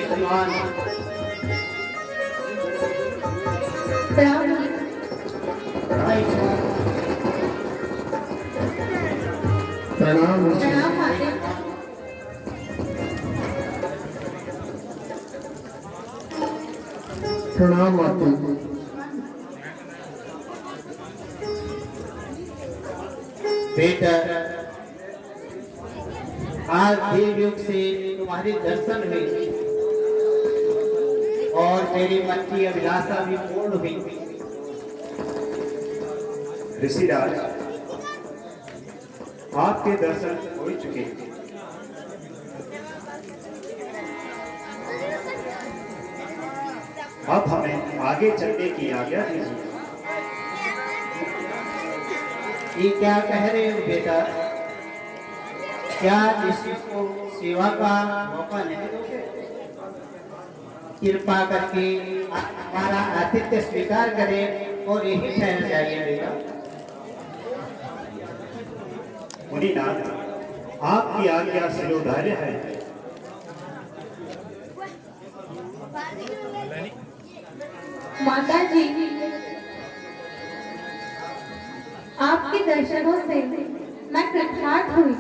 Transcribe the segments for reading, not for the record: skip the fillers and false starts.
समान प्रणाम प्रणाम प्रणाम माते। प्रणाम माते। बेटा आज देव युग से तुम्हारे दर्शन हुए और मेरे मन की अभिलाषा भी पूर्ण हुई। ऋषिराज आपके दर्शन हो चुके। अब हमें आगे चलने की आज्ञा दीजिए। ये क्या कह रहे हो बेटा? क्या ऋषि को सेवा का मौका नहीं दोगे? कृपा करके हमारा आतिथ्य स्वीकार करें और यही ठहर जाइए बेटा। मुनिनाथ, आपकी आज्ञा शिरोधार्य है। माता जी, आपके दर्शनों से मैं कृतार्थ हुई।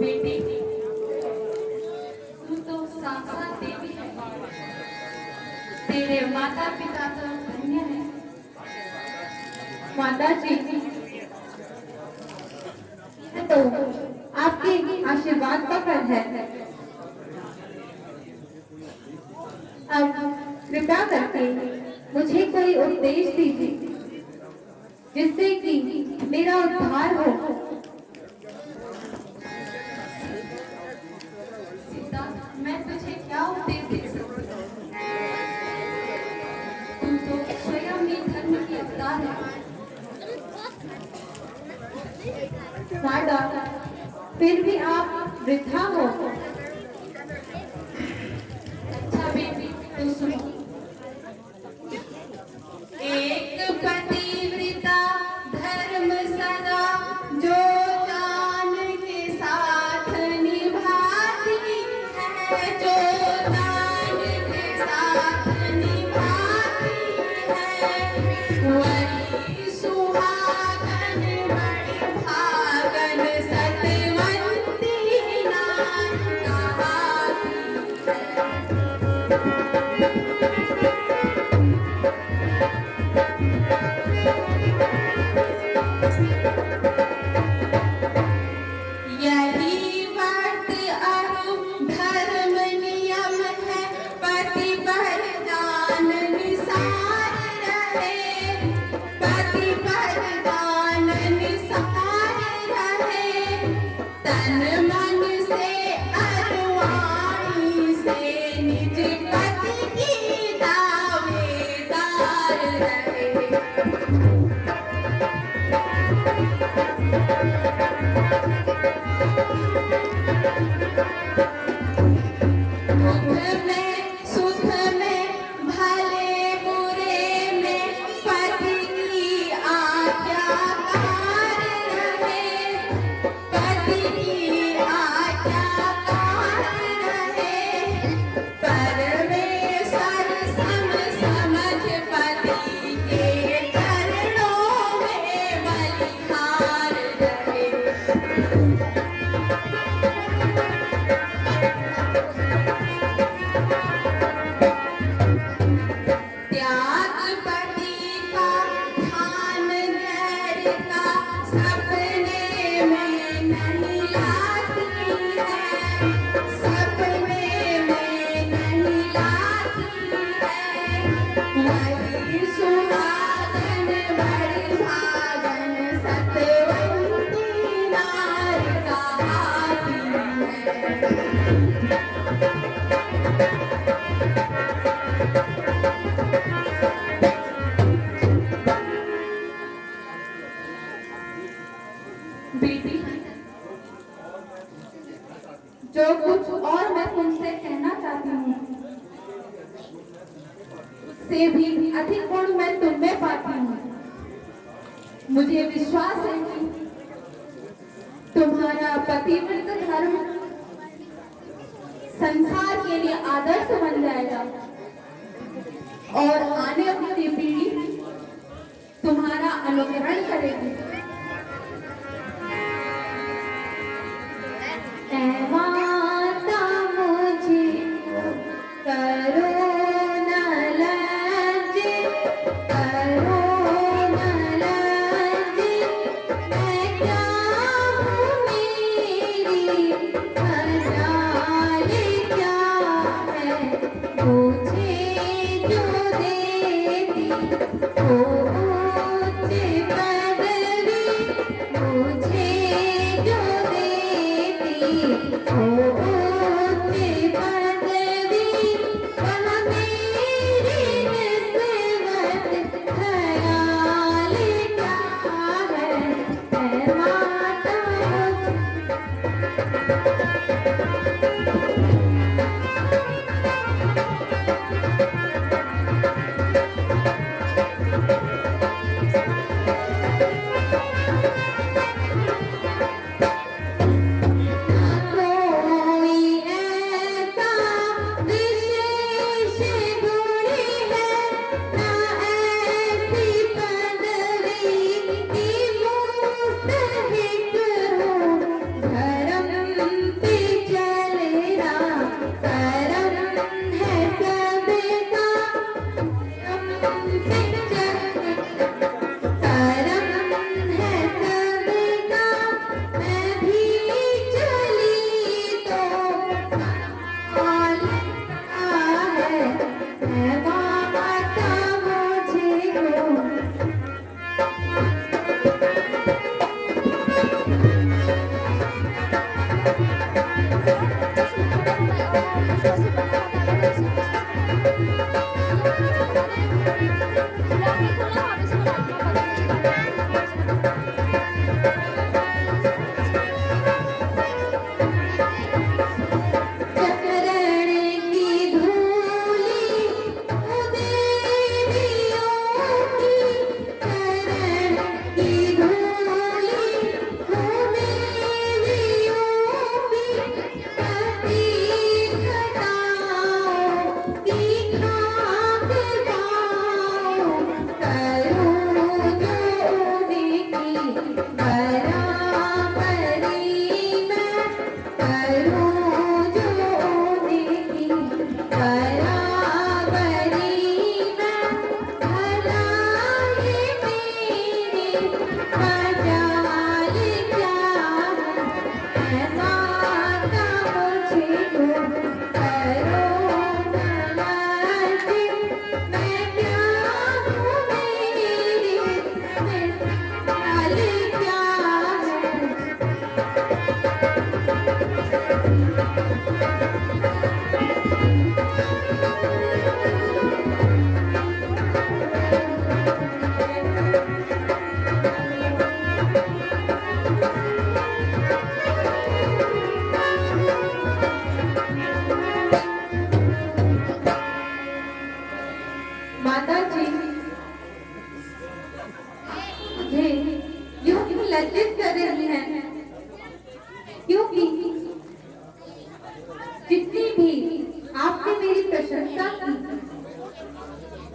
बेटी, तू तो साक्षात देवी है। तेरे माता पिता तो धन्य है। माता जी, तो आपके आशीर्वाद का फल है। अब कृपया करके मुझे कोई उपदेश दीजिए जिससे कि मेरा उद्धार हो। सीता, मैं तुझे क्या उपदेश दे सकती हूँ? तू तो स्वयं ही धर्म की अवतार है। माता, फिर भी आप वृद्धा हो। अच्छा बेटी, तो सुनो। एक पतिव्रता धर्म सदा जो जान के साथ निभाती है, जो जान के साथ निभाती है, वही सुहागन बड़ी भागन सतवंती नारी कहाती यही व्रत अरु धर्म नियम है। पति पर दान निसार रहे, पति पर दान निसार रहे, तन मन से अरवाणी से निज पति की दावेदार रहे। दुख में सुख में भले बुरे में पति की आज्ञाकार रहे, पति की आज्ञाकार रहे, परमेश्वर सम समझ पति के चरणों में बलिहार रहे। त्याग पति का ध्यान गैर का सपने में नहीं लाती है, सपने में नहीं लाती है, वही सुहागन बड़ी भागन सतवंती नारी कहाती है। बेटी, जो कुछ और मैं तुमसे कहना चाहती हूँ उससे भी अधिक गुण मैं तुम में पाती हूँ। मुझे विश्वास है कि तुम्हारा पतिव्रत धर्म संसार के लिए आदर्श बन जाएगा और आने वाली पीढ़ी तुम्हारा अनुकरण करेगी। ऐ माता मुझे करो न लज्जे, करो न लज्जे, मैं क्या हूँ मेरी मजाल क्या है, मुझे जो देती हो उच्च पदवी, मुझे जो देती हो उच्च पदवी, वह मेरी निस्बत ख्याल क्या है, ऐ माता कोई ऐसा विशेष गुण है, ना ऐसी पदवी की मुस्तहिक हो, धर्म पे चलना करम है सबका, करम पे चलना करम है सबका, मैं भी चली तो कमाल है, मैं माता मुझे को चकरण की धूली उदेवियों की, चरण की धूली उदेवियों की, पति घटाओ की खाक पाओ, करूँ जो उनकी बराबरी मैं, करूँ जो उनकी बराबरी मैं, भला ये मेरी मजाल क्या है, ऐ माता मुझे को करो न लज्जे, मैं क्या हूँ मेरी मिसाल क्या है। माता जी मुझे यूं ही लज्जित कर रही हैं, क्योंकि जितनी भी आपने मेरी प्रशंसा की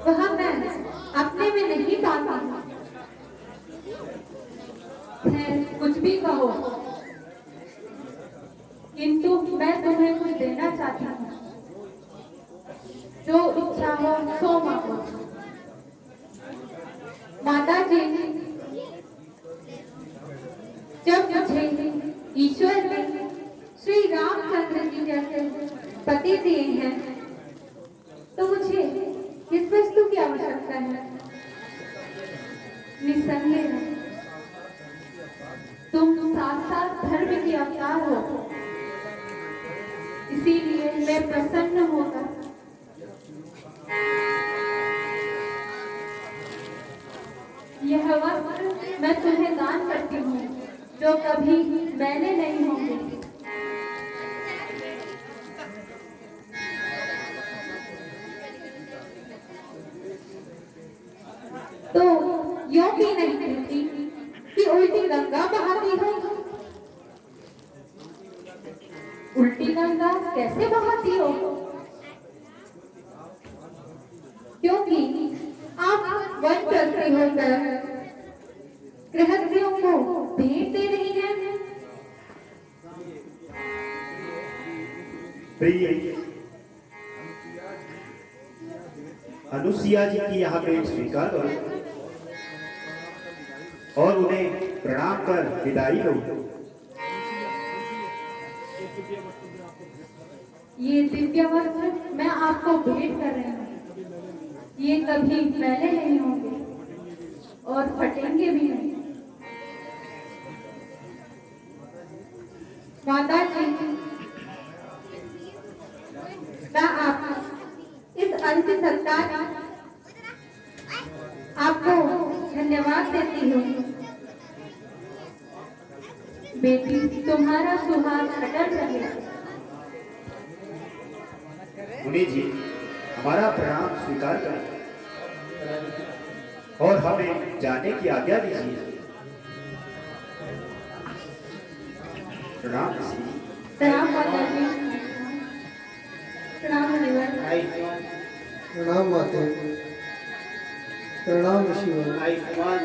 वह मैं अपने में नहीं पाता। खैर कुछ भी कहो, किंतु मैं तुम्हें कुछ देना चाहती हूँ, जो इच्छा हो सो मांगो। माता जी जब मुझे ईश्वर ने श्री रामचंद्र जी जैसे पति दिए हैं, तो मुझे किस वस्तु की आवश्यकता है? निसंदेह तुम साक्षात धर्म के अवतार हो, इसीलिए मैं प्रसन्न होकर यह वस्त्र मैं तुम्हें दान करती हूँ, जो कभी मैंने नहीं होंगे। तो यूं भी नहीं कहती कि उल्टी गंगा बहाती हो, उल्टी गंगा कैसे बहाती हो? क्योंकि आप वन करती होकर गृहस्थियों को भेंट दे रही हैं। प्रिय अनुसुईया जी की यहाँ भेंट स्वीकार करो और उन्हें प्रणाम कर विदाई लो। ये दिव्य वस्त्र मैं आपको भेंट कर रही हूँ। ये कभी मैले नहीं होंगे और फटेंगे भी नहीं। माता जी, मैं आप इस अंतिम सत्कार आपको धन्यवाद देती हूँ। बेटी, तुम्हारा सुहाग अटल रहे। मुनि जी, हमारा प्रणाम स्वीकार करें और हमें जाने की आज्ञा दीजिए। प्रणाम ऋषि। प्रणाम माता जी। प्रणाम मुनिवर। आयुष्मान प्रणाम माते, प्रणाम ऋषिवर। आयुष्मान